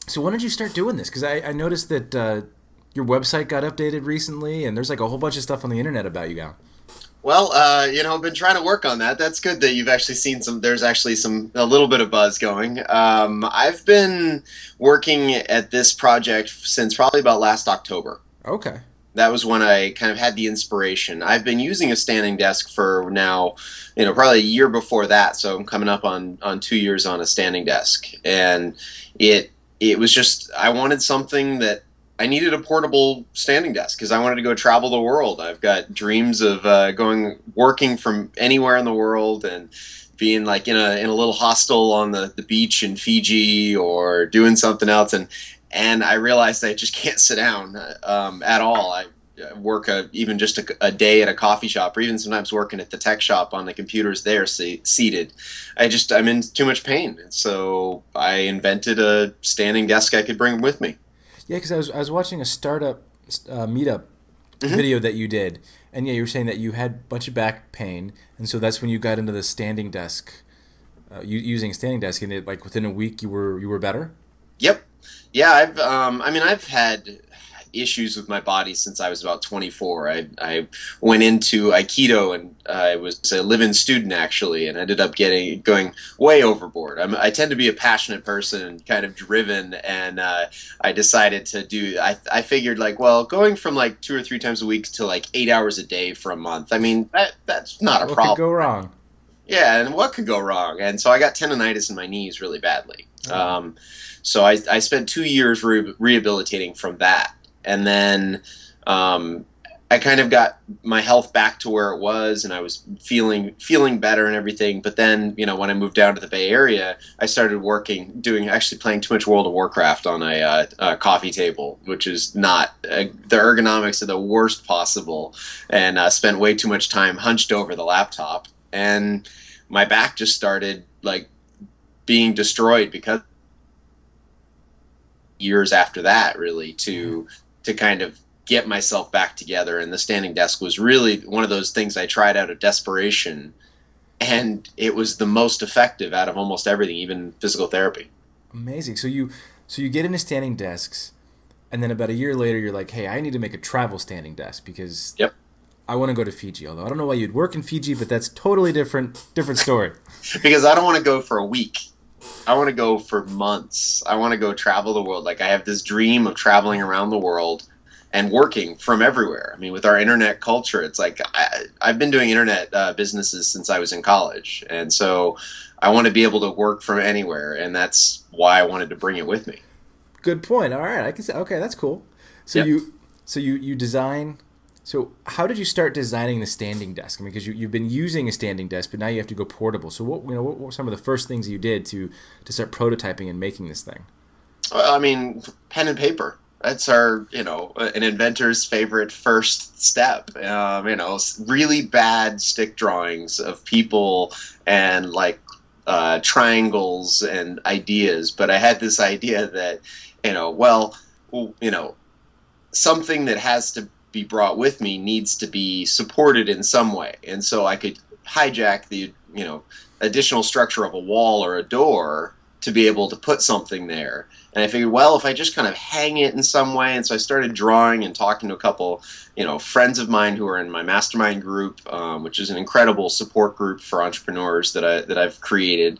So when did you start doing this? Because I noticed that your website got updated recently, and there's like a whole bunch of stuff on the internet about you now. Well, I've been trying to work on that. That's good that you've actually seen there's actually a little bit of buzz going. I've been working at this project since probably about last October. Okay. That was when I kind of had the inspiration. I've been using a standing desk for now, probably a year before that. So I'm coming up on 2 years on a standing desk, and it was just I wanted something that I needed a portable standing desk because I wanted to go travel the world. I've got dreams of working from anywhere in the world and being like in a little hostel on the beach in Fiji or doing something else. And I realized I just can't sit down at all. I work even just a day at a coffee shop, or even sometimes working at the tech shop on the computers there, seated. I'm in too much pain, so I invented a standing desk I could bring with me. Yeah, because I was watching a startup meetup Hmm. video that you did, and yeah, you were saying that you had a bunch of back pain, and so that's when you got into the standing desk, using a standing desk, and like within a week you were better. Yep. Yeah, I've had issues with my body since I was about 24. I went into Aikido and I was a live-in student actually, and ended up going way overboard. I tend to be a passionate person and kind of driven, and I decided to do. I figured like, well, going from like 2 or 3 times a week to like 8 hours a day for a month. I mean, that's not a What could problem. go wrong? Yeah, and what could go wrong? And so I got tendonitis in my knees really badly. Oh, So I spent 2 years rehabilitating from that, and then um, I kind of got my health back to where it was, and I was feeling better and everything. But then, when I moved down to the Bay Area, I started actually playing too much World of Warcraft on a coffee table, which is not the ergonomics are the worst possible, and spent way too much time hunched over the laptop, and my back just started like being destroyed because years after that really yeah. to kind of get myself back together, and the standing desk was really one of those things I tried out of desperation, and it was the most effective out of almost everything, even physical therapy. Amazing. So you get into standing desks, and then about a year later, you're like, hey, I need to make a travel standing desk because Yep. I want to go to Fiji. Although I don't know why you'd work in Fiji, but that's totally different story. Because I don't want to go for a week. I want to go for months. I want to go travel the world. Like I have this dream of traveling around the world and working from everywhere. I mean, with our internet culture, it's like I've been doing internet businesses since I was in college, and so I want to be able to work from anywhere, and that's why I wanted to bring it with me. Good point. All right, I can say okay, that's cool. So Yep. you design. So how did you start designing the standing desk? I mean, because you've been using a standing desk, but now you have to go portable. So what were some of the first things you did to start prototyping and making this thing? Well, I mean, pen and paper. That's an inventor's favorite first step. Really bad stick drawings of people and like triangles and ideas. But I had this idea that, well, you know, something that has to be brought with me needs to be supported in some way. And so I could hijack the, additional structure of a wall or a door to be able to put something there. And I figured, well, if I just kind of hang it in some way, and so I started drawing and talking to a couple, friends of mine who are in my mastermind group, which is an incredible support group for entrepreneurs that I've created,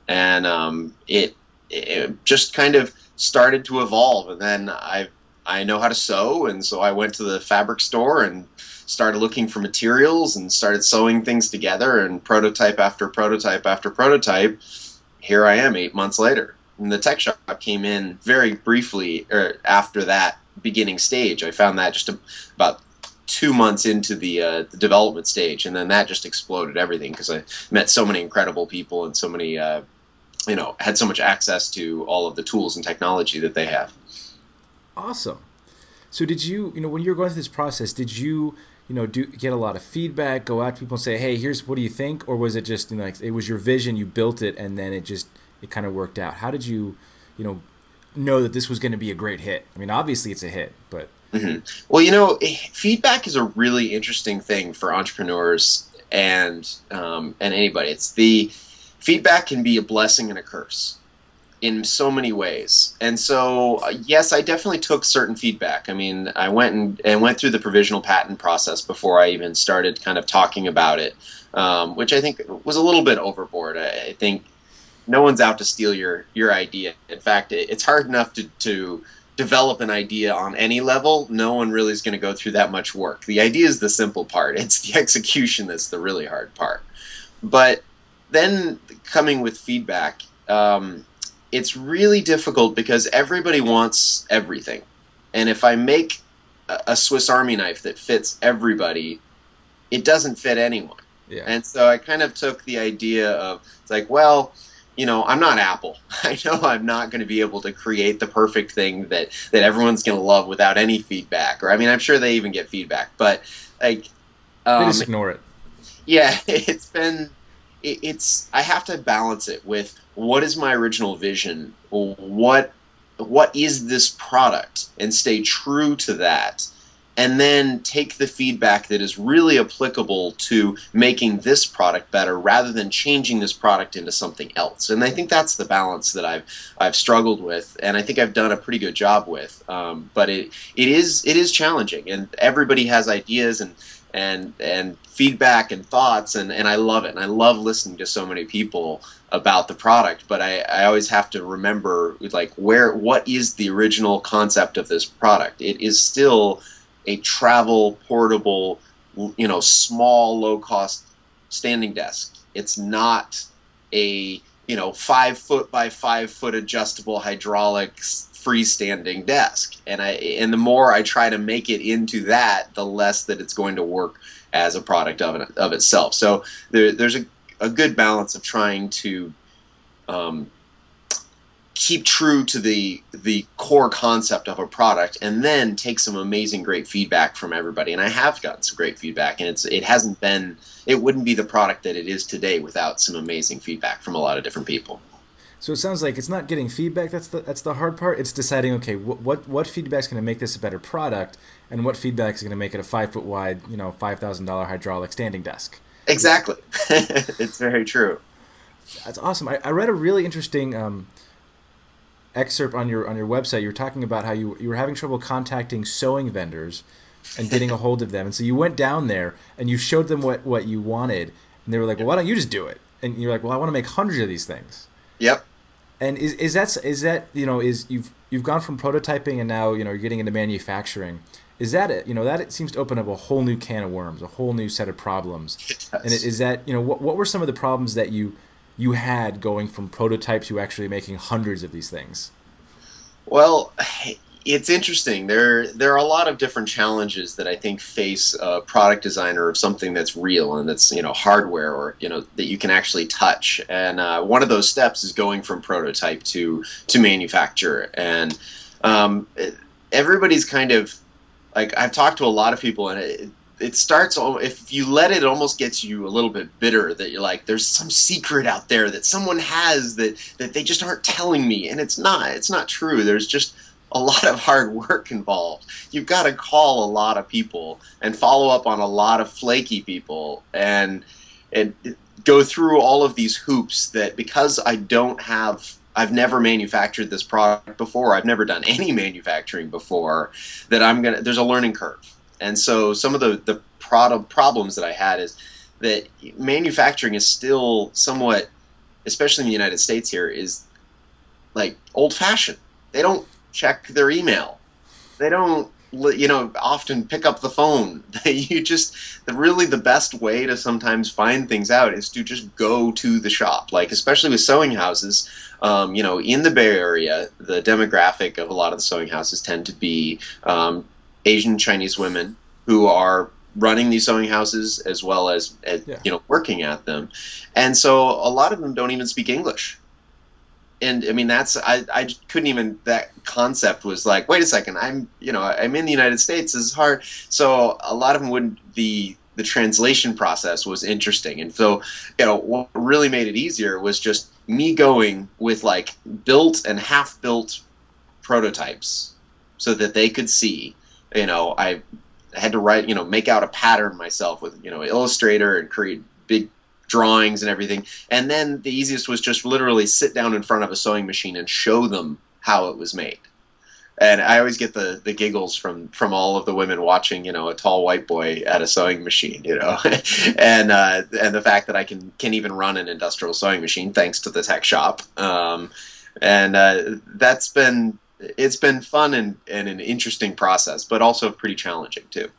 and it just kind of started to evolve. And then I know how to sew, and so I went to the fabric store and started looking for materials and started sewing things together, and prototype after prototype after prototype. Here I am 8 months later. And the tech shop came in very briefly after that beginning stage. I found that about 2 months into the development stage, and then that just exploded everything because I met so many incredible people and so many, had so much access to all of the tools and technology that they have. Awesome. So did you when you were going through this process, did you get a lot of feedback, go out to people and say, hey, here's what do you think? Or was it just, like it was your vision, you built it, and then it kind of worked out? How did you know that this was going to be a great hit? I mean, obviously it's a hit, but Hmm. Well, feedback is a really interesting thing for entrepreneurs and anybody. It's the feedback can be a blessing and a curse. in so many ways. And so, yes, I definitely took certain feedback. I mean, I went through the provisional patent process before I even started kind of talking about it, which I think was a little bit overboard. I think no one's out to steal your idea. In fact, it's hard enough to develop an idea on any level. No one really is going to go through that much work. The idea is the simple part. It's the execution that's the really hard part. But then coming with feedback, it's really difficult because everybody wants everything. And if I make a Swiss Army knife that fits everybody, it doesn't fit anyone. Yeah. And so I kind of took the idea of, it's like, well, you know, I'm not Apple. I know I'm not going to be able to create the perfect thing that everyone's going to love without any feedback. Or, I mean, I'm sure they even get feedback, but like, they just ignore it. Yeah, it's I have to balance it with what is my original vision, what is this product, and stay true to that, and then take the feedback that is really applicable to making this product better rather than changing this product into something else. And I think that's the balance that I've struggled with, and I think I've done a pretty good job with. But it is challenging, and everybody has ideas and feedback and thoughts, and I love it. And I love listening to so many people about the product, but I always have to remember, like, what is the original concept of this product? It is still a travel, portable, you know, small, low-cost standing desk. It's not a, you know, 5 foot by 5 foot adjustable hydraulic freestanding desk. And the more I try to make it into that, the less that it's going to work as a product of itself. So there's a good balance of trying to keep true to the core concept of a product, and then take some amazing, great feedback from everybody. And I have gotten some great feedback, and it wouldn't be the product that it is today without some amazing feedback from a lot of different people. So it sounds like it's not getting feedback that's the hard part. It's deciding, okay, what feedback's going to make this a better product, and what feedback is going to make it a 5 foot wide, you know, $5,000 hydraulic standing desk. Exactly. It's very true. That's awesome. I read a really interesting excerpt on your website. You were talking about how you were having trouble contacting sewing vendors and getting a hold of them, and so you went down there and you showed them what you wanted, and they were like, well, why don't you just do it? And you're like, well, I want to make hundreds of these things. Yep. And is that you know, is you've gone from prototyping and now, you know, you're getting into manufacturing. Is that it? You know, that it seems to open up a whole new can of worms, a whole new set of problems. It does. And is that, you know, what were some of the problems that you had going from prototype to actually making hundreds of these things? Well, it's interesting. There are a lot of different challenges that I think face a product designer of something that's real and that's, you know, hardware, or, you know, that you can actually touch. And one of those steps is going from prototype to manufacture. And everybody's kind of, like, I've talked to a lot of people, and it starts, if you let it, almost gets you a little bit bitter, that you're like, there's some secret out there that someone has that they just aren't telling me. And it's not true. There's just a lot of hard work involved. You've got to call a lot of people and follow up on a lot of flaky people, and go through all of these hoops that, because I've never manufactured this product before, I've never done any manufacturing before, that there's a learning curve. And so some of the problems that I had is that manufacturing is still somewhat, especially in the United States here, is like old-fashioned. They don't check their email. They don't, you know, often pick up the phone. Really the best way to sometimes find things out is to just go to the shop. Like, especially with sewing houses, you know, in the Bay Area, the demographic of a lot of the sewing houses tend to be Asian Chinese women who are running these sewing houses as well as you know, working at them. And so a lot of them don't even speak English. And I mean, I couldn't even, that concept was like, wait a second, I'm in the United States, this is hard. So a lot of them wouldn't, the translation process was interesting. And so, you know, what really made it easier was just me going with like built and half built prototypes so that they could see. You know, I had to write, you know, make out a pattern myself with, you know, Illustrator, and create big drawings and everything. And then the easiest was just literally sit down in front of a sewing machine and show them how it was made. And I always get the giggles from all of the women watching, a tall white boy at a sewing machine, and the fact that I can even run an industrial sewing machine thanks to the tech shop. It's been fun and an interesting process, but also pretty challenging too.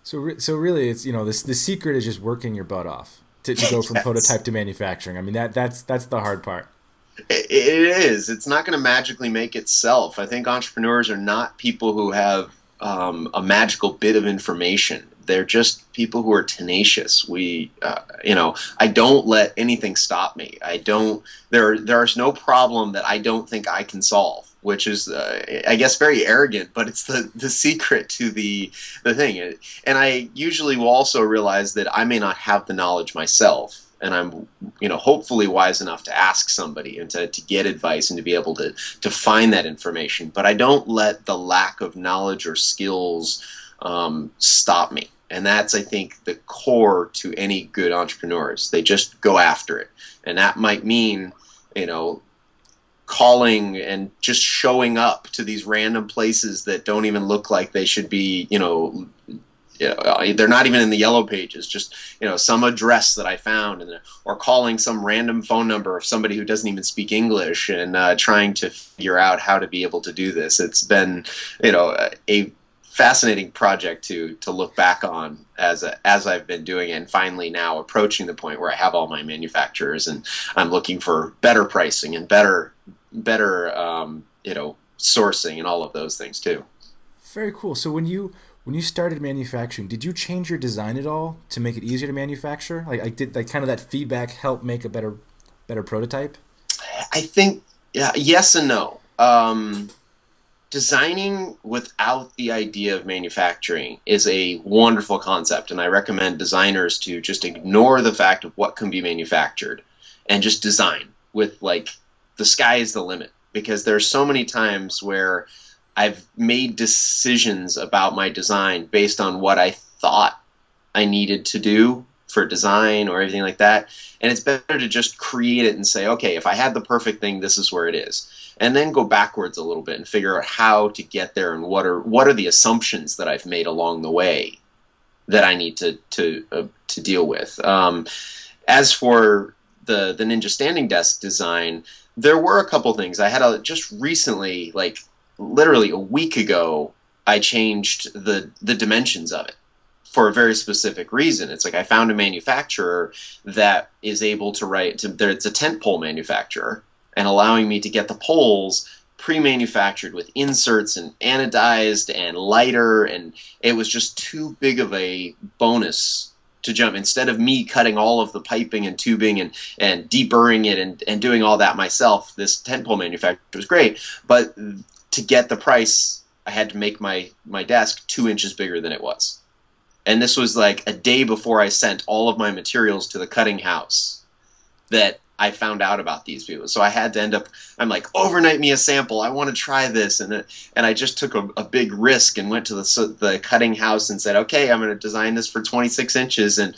So really, it's the secret is just working your butt off to go from prototype to manufacturing. I mean that's the hard part. It is. It's not going to magically make itself. I think entrepreneurs are not people who have a magical bit of information. They're just people who are tenacious. I don't let anything stop me. There's no problem that I don't think I can solve, which is, I guess, very arrogant, but it's the secret to the thing. And I usually will also realize that I may not have the knowledge myself. And I'm, hopefully wise enough to ask somebody and to get advice and to be able to find that information. But I don't let the lack of knowledge or skills stop me. And that's, I think, the core to any good entrepreneurs. They just go after it. And that might mean, calling and just showing up to these random places that don't even look like they should be, they're not even in the yellow pages, just some address that I found, or calling some random phone number of somebody who doesn't even speak English and trying to figure out how to be able to do this. It's been a fascinating project to look back on as I've been doing it, and finally now approaching the point where I have all my manufacturers and I'm looking for better pricing and better sourcing and all of those things too. Very cool. So when you started manufacturing, did you change your design at all to make it easier to manufacture? Did kind of that feedback help make a better prototype? I think yes and no. Designing without the idea of manufacturing is a wonderful concept, and I recommend designers to just ignore the fact of what can be manufactured and just design with the sky is the limit, because there's so many times where I've made decisions about my design based on what I thought I needed to do for design or everything like that. And it's better to just create it and say, okay, if I had the perfect thing, this is where it is. And then go backwards a little bit and figure out how to get there and what are the assumptions that I've made along the way that I need to deal with. As for the Ninja Standing Desk design, there were a couple things. I had just recently, literally a week ago, I changed the dimensions of it for a very specific reason. It's I found a manufacturer that is able to it's a tent pole manufacturer, and allowing me to get the poles pre-manufactured with inserts and anodized and lighter, and it was just too big of a bonus to jump. Instead of me cutting all of the piping and tubing and deburring it and doing all that myself, this tent pole manufacturer was great, but to get the price, I had to make my desk 2 inches bigger than it was. And this was a day before I sent all of my materials to the cutting house that I found out about these people. So I had to end up, I'm overnight me a sample. I want to try this. And I just took a big risk and went to the cutting house and said, okay, I'm going to design this for 26 inches. And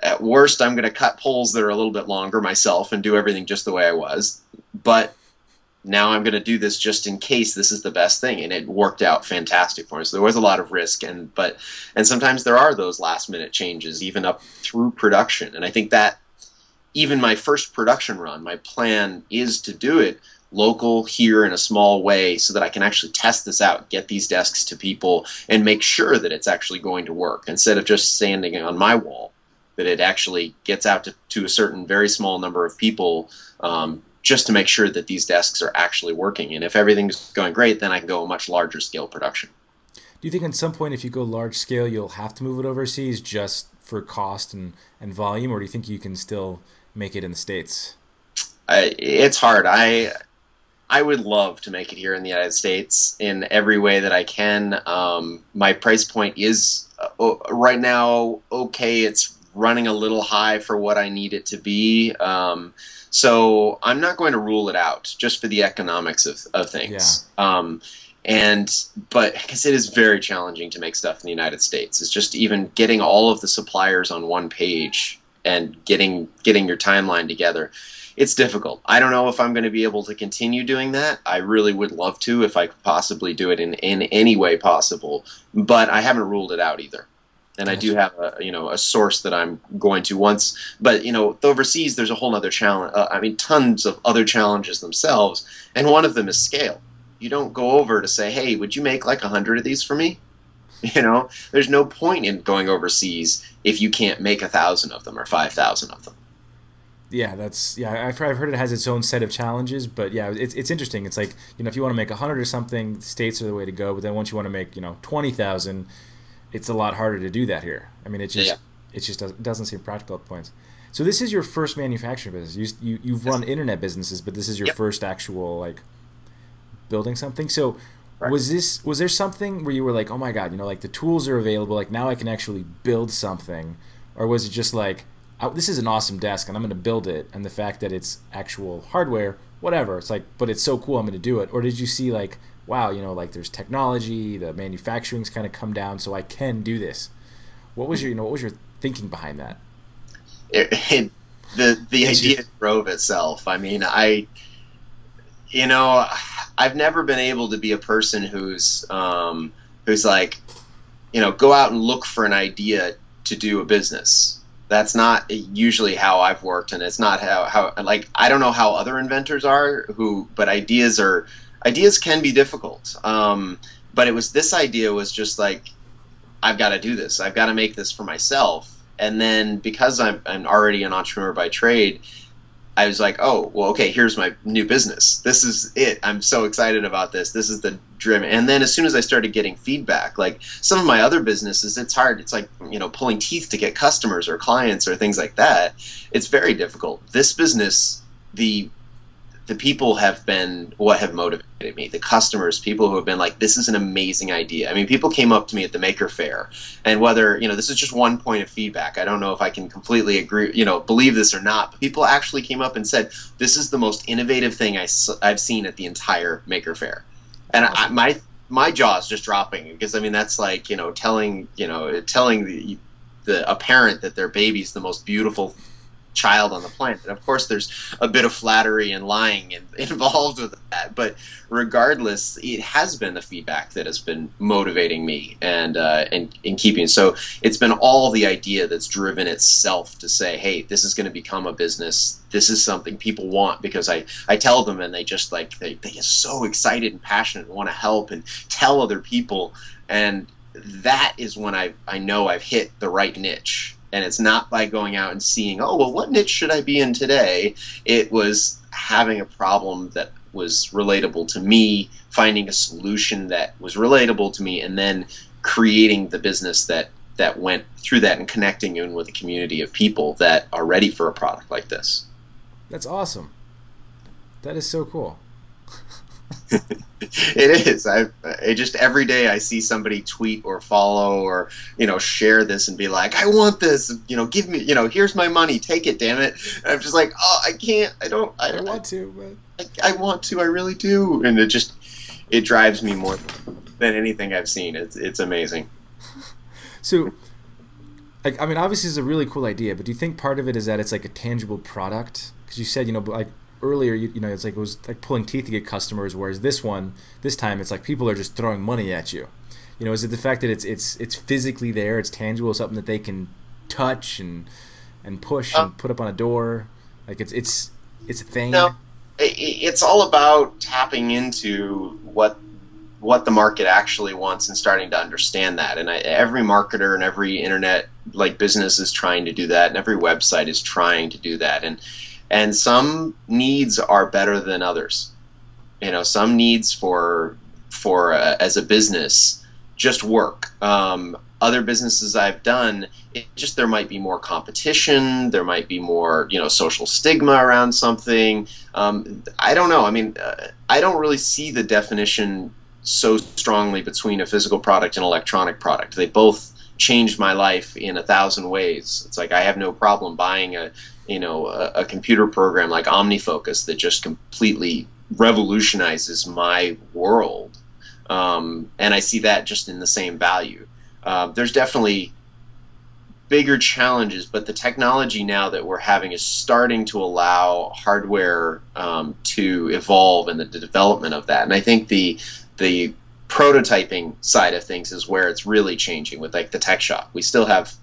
at worst, I'm going to cut poles that are a little bit longer myself and do everything just the way I was. But now I'm going to do this just in case this is the best thing. And it worked out fantastic for me. So there was a lot of risk. And sometimes there are those last minute changes, even up through production. And I think that even my first production run, my plan is to do it local here in a small way so that I can actually test this out, get these desks to people, and make sure that it's actually going to work instead of just standing on my wall, that it actually gets out to a certain very small number of people, just to make sure that these desks are actually working. And if everything's going great, then I can go a much larger scale production. Do you think at some point if you go large scale, you'll have to move it overseas just for cost and volume, or do you think you can still make it in the States? It's hard. I would love to make it here in the United States in every way that I can. My price point is right now okay. It's running a little high for what I need it to be. So I'm not going to rule it out just for the economics of things. Yeah. But because it is very challenging to make stuff in the United States, it's just even getting all of the suppliers on one page and getting your timeline together. It's difficult. I don't know if I'm going to be able to continue doing that. I really would love to if I could possibly do it in any way possible, but I haven't ruled it out either. And I do have a source that I'm going to once, but overseas there's a whole other challenge. I mean, tons of other challenges themselves, and one of them is scale. You don't go over to say, hey, would you make like 100 of these for me? There's no point in going overseas if you can't make 1,000 of them or 5,000 of them. Yeah, I've heard it has its own set of challenges, but yeah, it's interesting. It's like, if you want to make 100 or something, states are the way to go, but then once you want to make 20,000, it's a lot harder to do that here. I mean, it doesn't seem practical at points. So this is your first manufacturing business. You've run internet businesses, but this is your first actual like building something. So right. Was there something where you were like, oh my God, like the tools are available, like now I can actually build something, or was it just like, this is an awesome desk and I'm going to build it, and the fact that it's actual hardware, whatever, it's like, but it's so cool, I'm going to do it? Or did you see like, wow, like there's technology, the manufacturing's kind of come down, so I can do this? What was your thinking behind that? The idea drove itself. I mean, I've never been able to be a person who's like, go out and look for an idea to do a business. That's not usually how I've worked, and it's not how like, I don't know how other inventors are but ideas can be difficult. But this idea was just like, I've got to do this. I've got to make this for myself. And then because I'm already an entrepreneur by trade, I was like, oh, well, okay, here's my new business. This is it. I'm so excited about this. This is the dream. And then as soon as I started getting feedback, like some of my other businesses, it's hard. It's like, pulling teeth to get customers or clients or things like that. It's very difficult. This business, the people have been what have motivated me. The customers, people who have been like, this is an amazing idea. I mean, people came up to me at the Maker Faire, and whether, this is just one point of feedback. I don't know if I can completely agree, believe this or not, but people actually came up and said, this is the most innovative thing I've seen at the entire Maker Faire. And awesome. My jaw is just dropping, because I mean, that's like, telling the a parent that their baby's the most beautiful child on the planet. Of course, there's a bit of flattery and lying involved with that, but regardless, it has been the feedback that has been motivating me and keeping. So it's been all the idea that's driven itself to say, hey, this is going to become a business. This is something people want, because I tell them, and they just like they get so excited and passionate and want to help and tell other people, and that is when I know I've hit the right niche. And it's not by going out and seeing, oh, well, what niche should I be in today? It was having a problem that was relatable to me, finding a solution that was relatable to me, and then creating the business that went through that and connecting in with a community of people that are ready for a product like this. That's awesome. That is so cool. It is. I just every day I see somebody tweet or follow or share this and be like, I want this, give me, here's my money, take it, damn it. And I'm just like, oh, I can't, I want to, but I want to, I really do. And it drives me more than anything I've seen. It's amazing. So, I mean, obviously it's a really cool idea, but do you think part of it is that it's like a tangible product? Because you said, like earlier, it's like it was like pulling teeth to get customers, whereas this time it's like people are just throwing money at you. Is it the fact that it's physically there, it's tangible, something that they can touch and push and put up on a door, like it's a thing? No, it's all about tapping into what the market actually wants and starting to understand that. And every marketer and every internet business is trying to do that, and every website is trying to do that. And some needs are better than others. Some needs for as a business just work. Other businesses I've done, there might be more competition. There might be more, social stigma around something. I don't know. I mean, I don't really see the definition so strongly between a physical product and electronic product. They both changed my life in 1,000 ways. It's like I have no problem buying a computer program like OmniFocus that just completely revolutionizes my world. And I see that just in the same value. There's definitely bigger challenges, but the technology now that we're having is starting to allow hardware to evolve and the development of that. And I think the prototyping side of things is where it's really changing with like the tech shop. We still have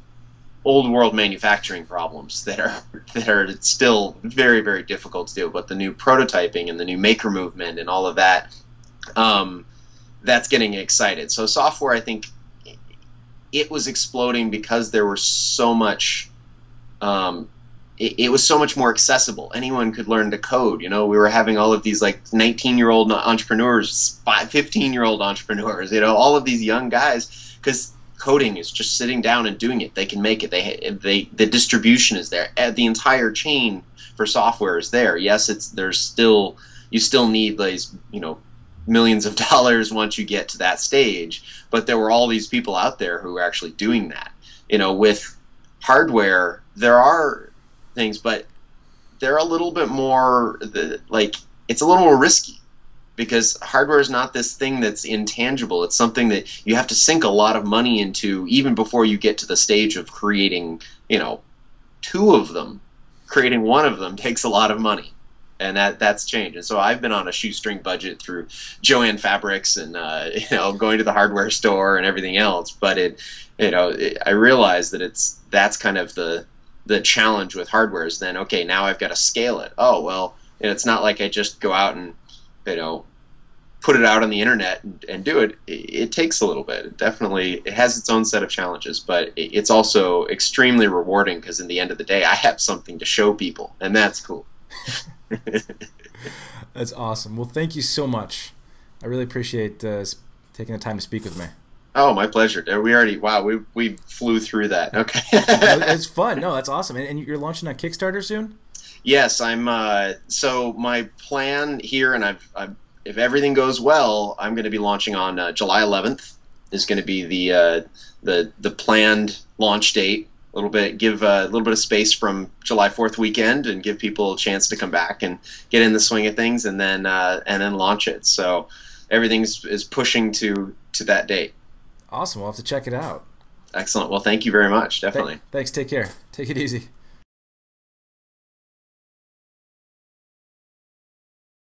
old world manufacturing problems that are still very, very difficult to do, but the new prototyping and the new maker movement and all of that, that's getting excited. So software, I think, it was exploding because there were so much it was so much more accessible. Anyone could learn to code. You know, we were having all of these like 19-year-old entrepreneurs, 15-year-old entrepreneurs, you know, all of these young guys, because coding is just sitting down and doing it. They can make it. The distribution is there. The entire chain for software is there. Yes, you still need these, you know, millions of dollars once you get to that stage, but there were all these people out there who were actually doing that. You know, with hardware, there are things, but they're a little bit more it's a little more risky, because hardware is not this thing that's intangible. It's something that you have to sink a lot of money into even before you get to the stage of creating, you know, two of them. Creating one of them takes a lot of money. And that's changed. And so I've been on a shoestring budget through Joann Fabrics and you know, going to the hardware store and everything else. But I realized that that's kind of the challenge with hardware is then, okay, now I've got to scale it. Oh well, it's not like I just go out and, you know, put it out on the internet and do it. It takes a little bit. It has its own set of challenges, but it's also extremely rewarding, because in the end of the day, I have something to show people, and that's cool. That's awesome. Well, thank you so much. I really appreciate taking the time to speak with me. Oh, my pleasure. We flew through that. Okay. It's fun. No, that's awesome. And you're launching on Kickstarter soon? Yes, I'm. So my plan here, and if everything goes well, I'm going to be launching on July 11th. Is going to be the planned launch date. Give a little bit of space from July 4th weekend and give people a chance to come back and get in the swing of things, and then launch it. So everything is pushing to that date. Awesome. We'll have to check it out. Excellent. Well, thank you very much. Definitely. Thanks. Take care. Take it easy.